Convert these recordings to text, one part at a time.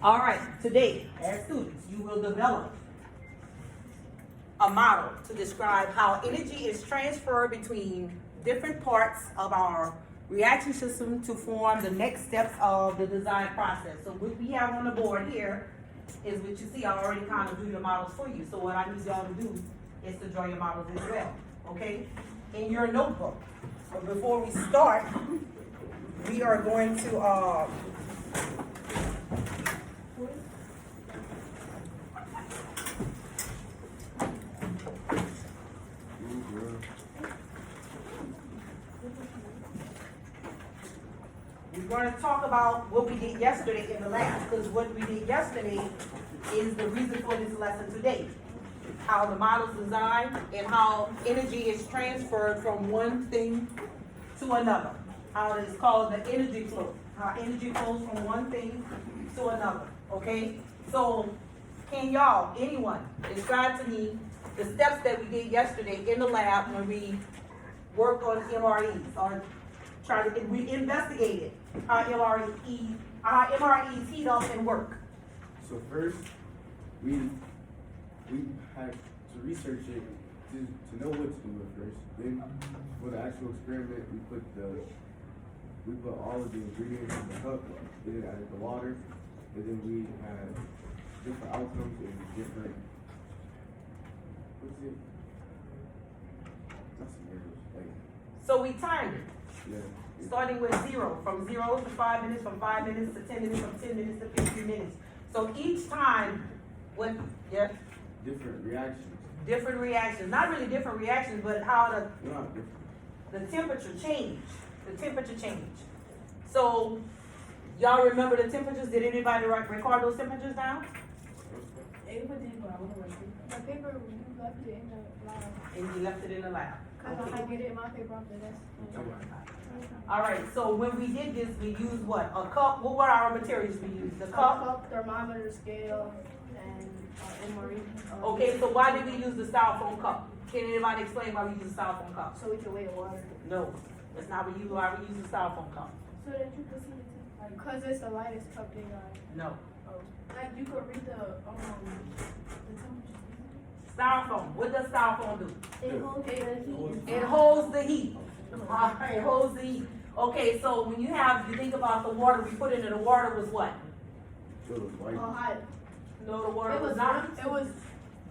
All right, today, as students, you will develop a model to describe how energy is transferred between different parts of our reaction system to form the next steps of the design process. So what we have on the board here is what you see. I already kind of drew the models for you. So what I need y'all to do is to draw your models as well, okay? In your notebook. But before we start, we are going to, we're going to talk about what we did yesterday in the lab, because what we did yesterday is the reason for this lesson today. How the model is designed and how energy is transferred from one thing to another. How it is called the energy flow. How energy flows from one thing to another, okay? So, can y'all, anyone, describe to me the steps that we did yesterday in the lab when we worked on MREs, or we investigated how MREs heat up and work. So first, we had to research it to know what to do at first. Then for the actual experiment, we put all of the ingredients in the cup, then added the water, and then we had different outcomes and different So we timed it. Yeah. Starting with 0, from 0 to 5 minutes, from 5 minutes to 10 minutes, from 10 minutes to 15 minutes. So each time, Different reactions. Different reactions. Not really different reactions, but how the temperature changed. The temperature changed. So, y'all remember the temperatures? Did anybody record those temperatures down? My paper, you left it in the lab. And you left it in the lab. Because I get it in my paper after this. All right, so when we did this, we used what? A cup. What were our materials we used? The cup? Thermometer, scale, and MRE. Okay, so why did we use the styrofoam cup? Can anybody explain why we use the styrofoam cup? So we can weigh the water. No, that's not why we use the styrofoam cup. So that you can see the temperature. Because it's the lightest cup they got. No. Oh. Like you could read the temperature. Styrofoam. What does styrofoam do? It holds the heat. It holds the heat. It holds the heat. Okay, so when you think about the water we put into the water was what? Hot. No, the water was not.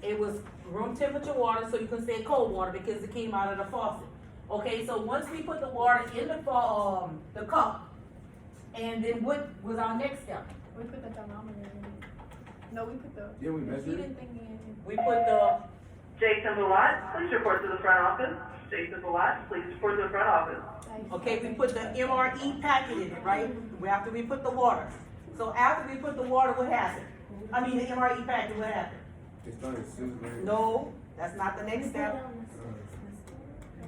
It was room temperature water, so you can say cold water because it came out of the faucet. Okay, so once we put the water in the cup, and then what was our next step? We put the thermometer in it. No, we put the we measured heating thing in it. We put the Jason Bawat, please report to the front office. Jason Bawat, please report to the front office. Okay, we put the MRE packet in it, right? After we put the water. So after we put the water, what happened? I mean, the MRE packet, what happened? It started sizzling. No, that's not the next step.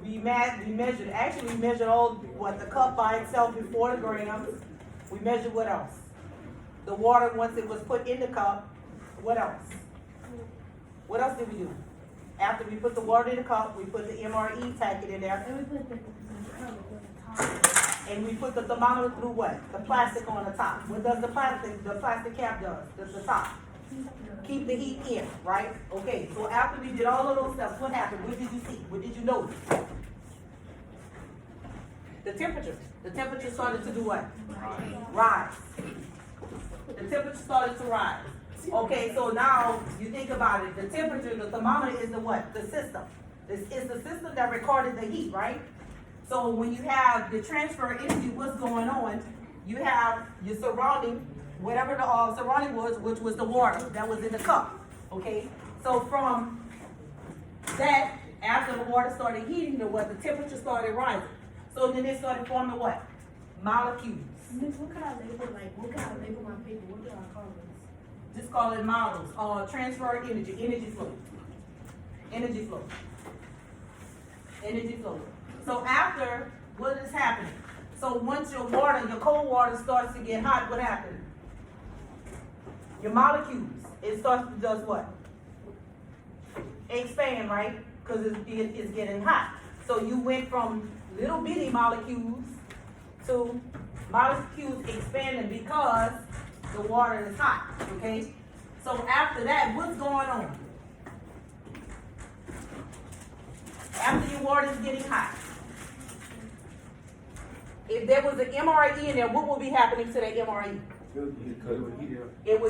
We measured, actually we measured the cup by itself before the grams. We measured what else? The water, once it was put in the cup, what else? What else did we do? After we put the water in the cup, we put the MRE packet in there. And we put the top. And we put the thermometer through what? The plastic on the top. What does the plastic cap does? The top. Keep the heat in, right? Okay, so after we did all of those steps, what happened? What did you see? What did you notice? The temperature. The temperature started to do what? Rise. The temperature started to rise. Okay, so now you think about it. The temperature, the thermometer is the what? The system. It's the system that recorded the heat, right? So when you have the transfer energy, what's going on? You have your surrounding, whatever the surrounding was, which was the water that was in the cup. Okay, so from that, after the water started heating, the temperature started rising. So then it started forming what? Molecules. Miss, what can I label my paper? What do I call this? Just call it models. Transfer energy flow. Energy flow. Energy flow. So after, what is happening? So once your cold water starts to get hot, what happens? Your molecules, it starts to does what? Expand, right? Because it's getting hot. So you went from little bitty molecules to molecules expanding because the water is hot, okay? So after that, what's going on? After your water is getting hot, if there was an MRE in there, what would be happening to that MRE? Because it would heat it up It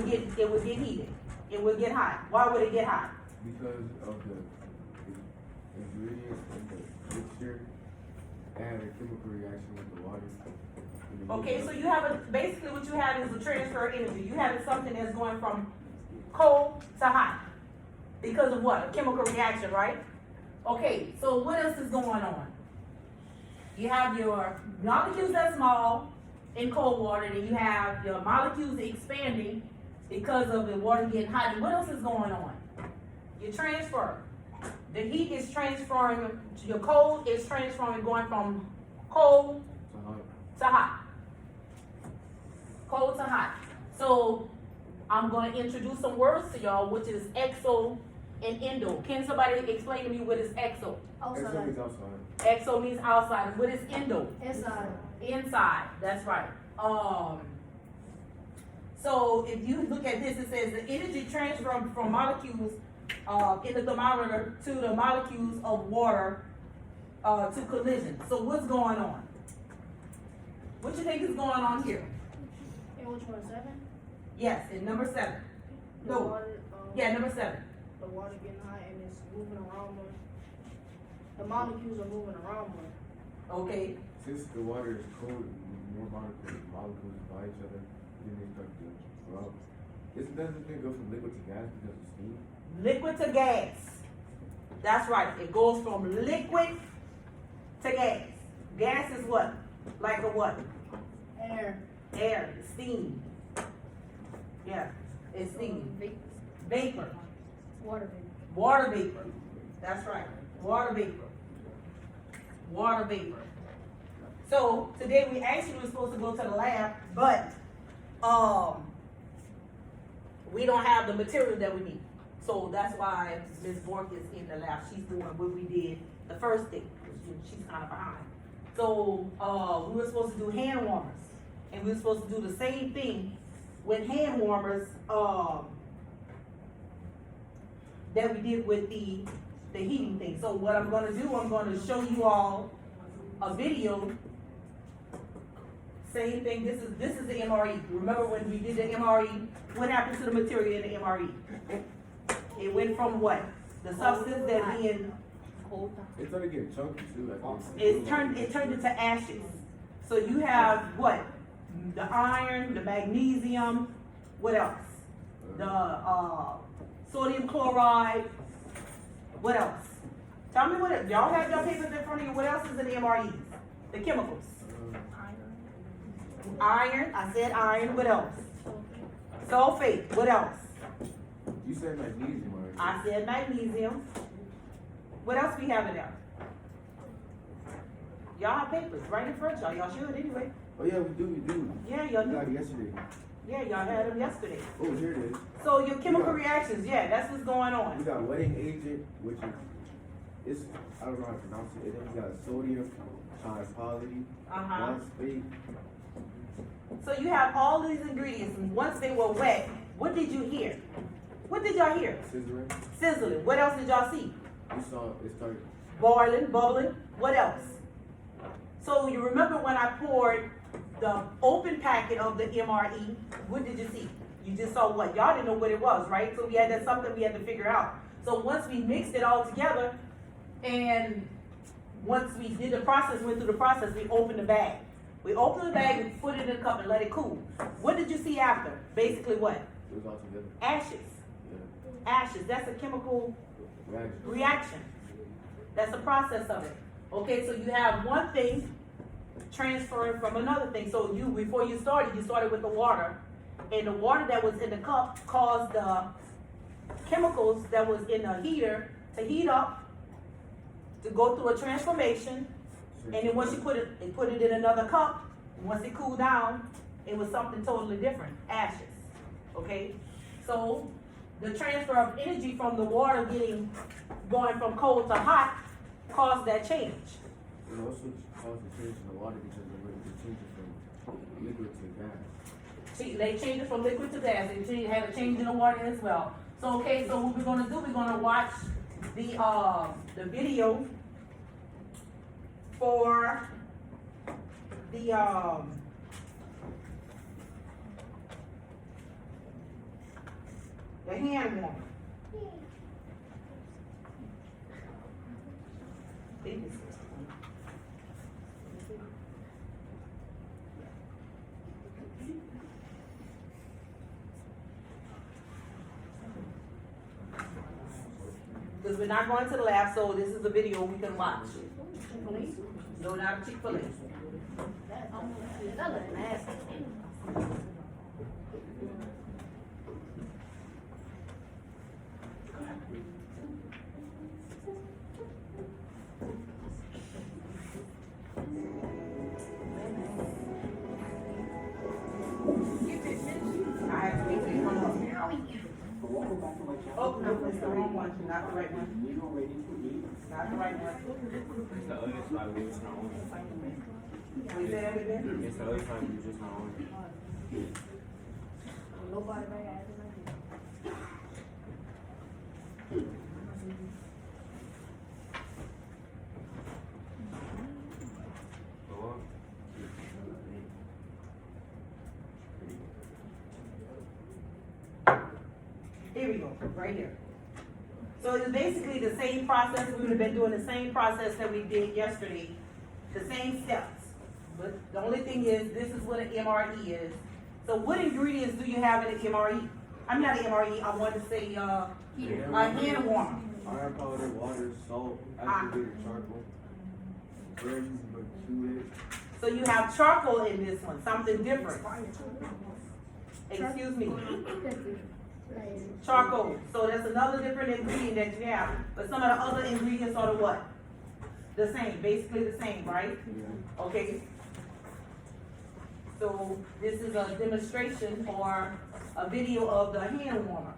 would get heated. It would get hot. Why would it get hot? because of the ingredients and the mixture and a chemical reaction with the water. and the Okay, heat so up. you have basically what you have is a transfer of energy. You have something that's going from cold to hot. Because of what? A chemical reaction, right? Okay, so what else is going on? You have your molecules that's small in cold water, and you have your molecules expanding because of the water getting hot. And what else is going on? Your transfer. The heat is transferring, your cold is transferring, going from cold So hot. to hot. Cold to hot. So I'm gonna introduce some words to y'all, which is exo and endo. Can somebody explain to me what is exo? Outside is Outside, outside. Exo means outside. And what is endo? inside, Inside. That's right. So if you look at this, it says the energy transfer from molecules in the thermometer to the molecules of water to collision. So what's going on? What you think is going on here? and which one, 7? Yes, in number 7. The No. water, Yeah, number 7. the water getting hot and it's moving around more. The molecules are moving around more. Okay. Since the water is cold, more molecules by each other, then they start to rub. Doesn't it go from liquid to gas because of steam? Liquid to gas. That's right. It goes from liquid to gas. Gas is what? Like a what? Air. Air, steam. Yeah, it's steam. Vapor. Water vapor. Water vapor. That's right. Water vapor. Water vapor. So today we actually were supposed to go to the lab, but we don't have the material that we need. So that's why Ms. Bork is in the lab. She's doing what we did the first day. She's kind of behind. So we were supposed to do hand warmers, and we were supposed to do the same thing with hand warmers that we did with the heating thing. So what I'm gonna do, I'm gonna show you all a video. Same thing, this is the MRE. Remember when we did the MRE, what happened to the material in the MRE? It went from what? The substance that being, It started getting chunky too. it turned into ashes. So you have what? The iron, the magnesium, what else? The sodium chloride, what else? Tell me what else. Y'all have your papers in front of you. What else is in the MREs? The chemicals. Iron, I said iron, what else? Sulfate, what else? You said magnesium already. I said magnesium. What else we have in there? Y'all have papers right in front of y'all. Y'all should anyway. Oh yeah, we do. Yeah, We y'all got do. it yesterday. Yeah, y'all had them yesterday. Oh, here it is. So your chemical reactions, yeah, that's what's going We on. got wetting agent, which is I don't know how to pronounce it. And then we got sodium tripoly, Uh-huh. phosphate. So you have all these ingredients, and once they were wet, what did you hear? What did y'all hear? Scissoring. Sizzling. What else did y'all see? We saw it started. Boiling, bubbling. What else? So you remember when I poured the open packet of the MRE, what did you see? You just saw what? Y'all didn't know what it was, right? So that's something we had to figure out. So once we mixed it all together, and once we did the process, went through the process, we opened the bag. We opened the bag, we put it in a cup and let it cool. What did you see after? Basically what? It was all together. Ashes. Yeah. Ashes, that's a chemical reaction. That's the process of it. Okay, so you have one thing transferring from another thing. So before you started with the water. And the water that was in the cup caused the chemicals that was in the heater to heat up, to go through a transformation. And then once you put it in another cup, and once it cooled down, it was something totally different, ashes, okay? So the transfer of energy from the water going from cold to hot caused that change. It also caused a change in the water because of the changes from liquid to gas. they changed it from liquid to gas, they had a change in the water as well. So, okay, so what we're gonna do, we're gonna watch the video for the hand warmer. Because we're not going to the lab, so this is a video we can watch. No, not Chick-fil-A. That look nasty. I have to wait till you come up. Oh, no, it's the wrong one, not the right one. Not the right one. It's the other side, we just not on it. We say that again? It's the other side, we just not on it. Nobody right after that. Go up. Here we go, right here. So it's basically the same process, we would have been doing the same process that we did yesterday, the same steps. But the only thing is, this is what an MRE is. So what ingredients do you have in an MRE? I'm not an MRE, I want to say, a hand warmer. Iron powder, water, salt, activated charcoal. Burns, but chew it. So you have charcoal in this one, something different. Excuse me, charcoal. So that's another different ingredient that you have. But some of the other ingredients are the what? The same, basically the same, right? Yeah. Okay. So this is a demonstration or a video of the hand warmer.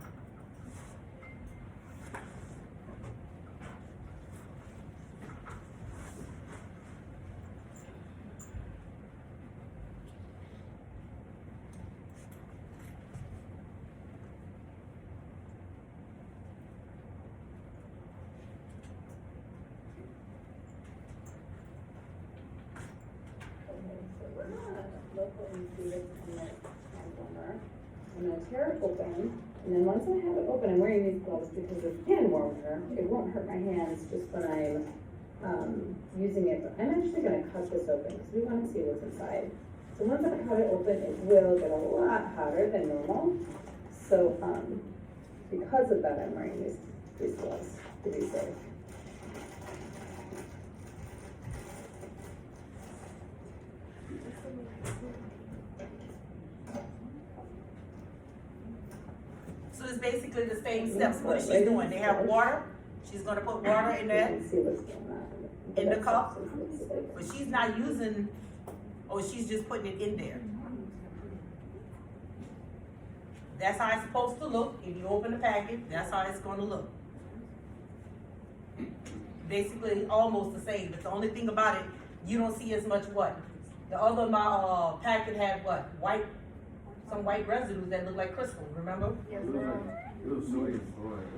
I'm gonna tear it open, and then once I have it open, I'm wearing these gloves because it's hand warmer. It won't hurt my hands just when I'm using it, but I'm actually gonna cut this open because we wanna see what's inside. So once I cut it open, it will get a lot hotter than normal. So, because of that, I'm wearing these gloves to be safe. So it's basically the same steps. What is she doing? They have water. She's gonna put water in You that, can see what's going on. in the cup, Looks like- but she's not using, or she's just putting it in there. That's how it's supposed to look. If you open the packet, that's how it's gonna look. Basically, almost the same, but the only thing about it, you don't see as much what? The other, packet had what? White, some white residues that look like crystal, remember? Yes, It was sodium chloride.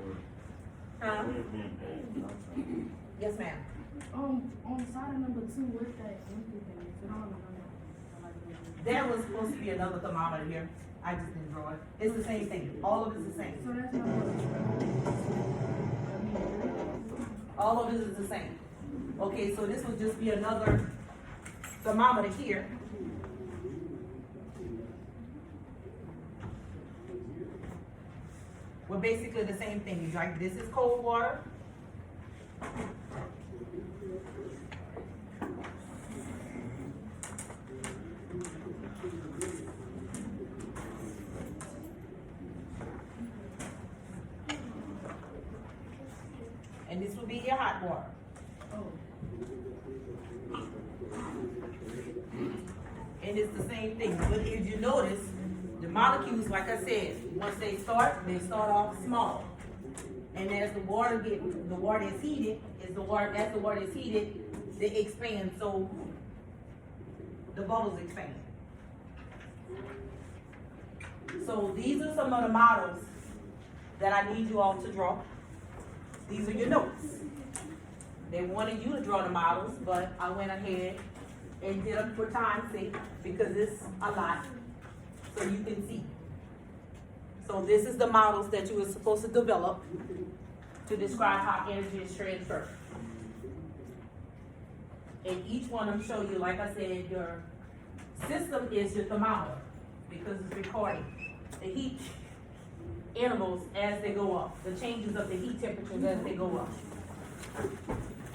Huh? Yes, ma'am. On side of number 2, what's that empty thing? I don't know. There was supposed to be another thermometer here. I just didn't draw it. It's the same thing. All of it's the same. So that's not what. All of it is the same. Okay, so this would just be another thermometer here. Well, basically the same thing. You like, this is cold water. And this will be your hot water. And it's the same thing, but if you notice, the molecules, like I said, once they start off small. And as the water is heated, as the water is heated, they expand, so the bubbles expand. So these are some of the models that I need you all to draw. These are your notes. They wanted you to draw the models, but I went ahead and did them for time's sake because it's a lot, so you can see. So this is the models that you were supposed to develop to describe how energy is transferred. And each one of them show you, like I said, your system is your thermometer because it's recording the heat intervals as they go up, the changes of the heat temperatures as they go up.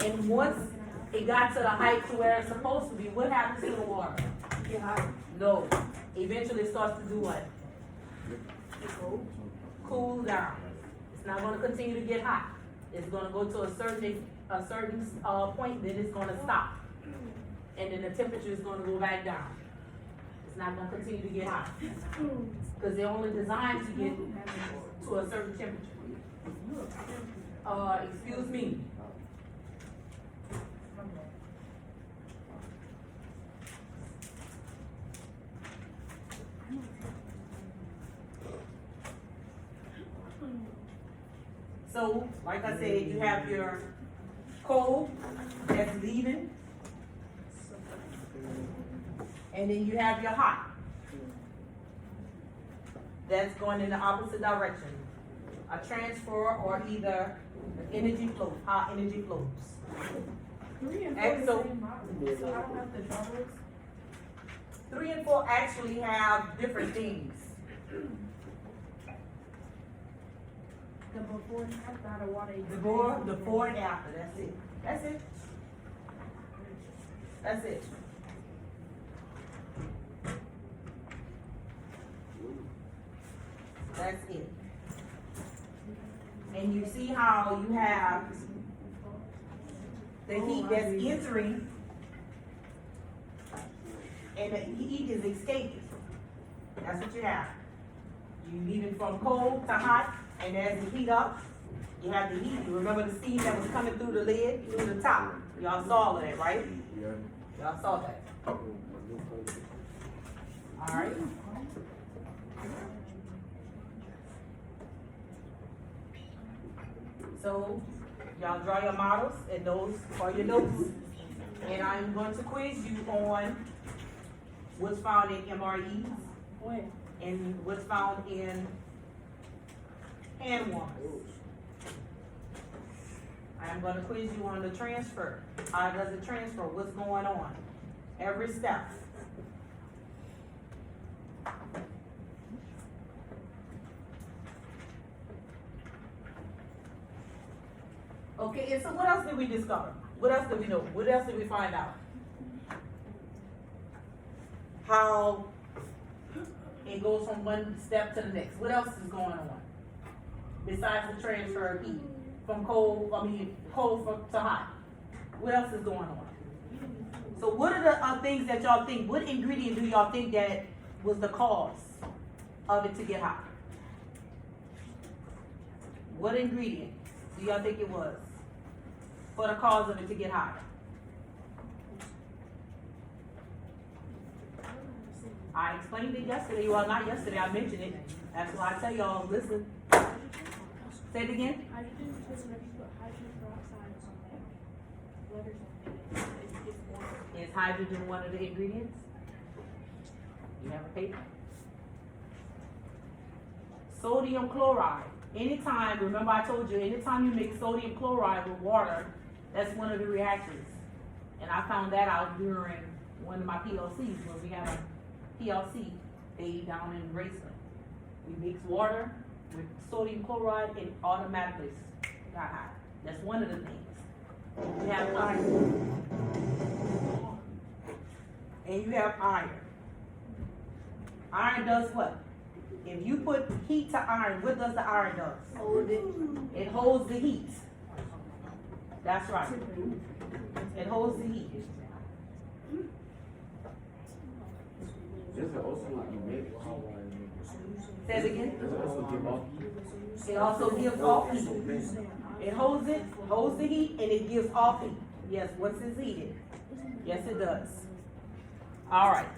And once it got to the height to where it's supposed to be, what happens to the water? Get hot. No, eventually it starts to do what? Cool down. It's not gonna continue to get hot. It's gonna go to a certain point, then it's gonna stop. And then the temperature is gonna go back down. It's not gonna continue to get hot. Cause they're only designed to get to a certain temperature. Excuse me. So, like I said, you have your cold that's leaving. And then you have your hot. That's going in the opposite direction. A transfer or either energy flow, how energy flows. 3 and 4 And the so- same model, so I don't have to draw those. 3 and 4 actually have different things. The before and after, the water. The before and after, that's it. That's it. That's it. That's it. And you see how you have the heat that's entering and the heat is escaping. That's what you have. You leaving from cold to hot, and as you heat up, you have the heat. You remember the steam that was coming through the lid, through the top. Y'all saw all of that, right? Yeah. Y'all saw that. All right. So, y'all draw your models, and those are your notes. And I'm going to quiz you on what's found in MREs When? and what's found in hand warmers. I'm going to quiz you on the transfer. How does it transfer? What's going on? Every step. Okay, and so what else did we discover? What else did we know? What else did we find out? How it goes from one step to the next. What else is going on? Besides the transfer of heat from cold to hot. What else is going on? So what are the things that y'all think, what ingredient do y'all think that was the cause of it to get hot? What ingredient do y'all think it was for the cause of it to get hot? I explained it yesterday, well, not yesterday, I mentioned it. That's why I tell y'all, listen. Say it again. Hydrogen, because whenever you put hydrogen peroxide or something, letters on it, it's water. Is hydrogen one of the ingredients? You have a paper? Sodium chloride. Anytime, remember I told you, anytime you mix sodium chloride with water, that's one of the reactions. And I found that out during one of my PLCs, when we had a PLC day down in Raceland. We mix water with sodium chloride and automatically got hot. That's one of the things. We have iron. And you have iron. Iron does what? If you put heat to iron, what does the iron do? Hold it. It holds the heat. That's right. It holds the heat. Does it also emit? Say it again. Does it also give off? It also gives off heat. It holds the heat, and it gives off heat. Yes, once it's heated. Yes, it does. All right.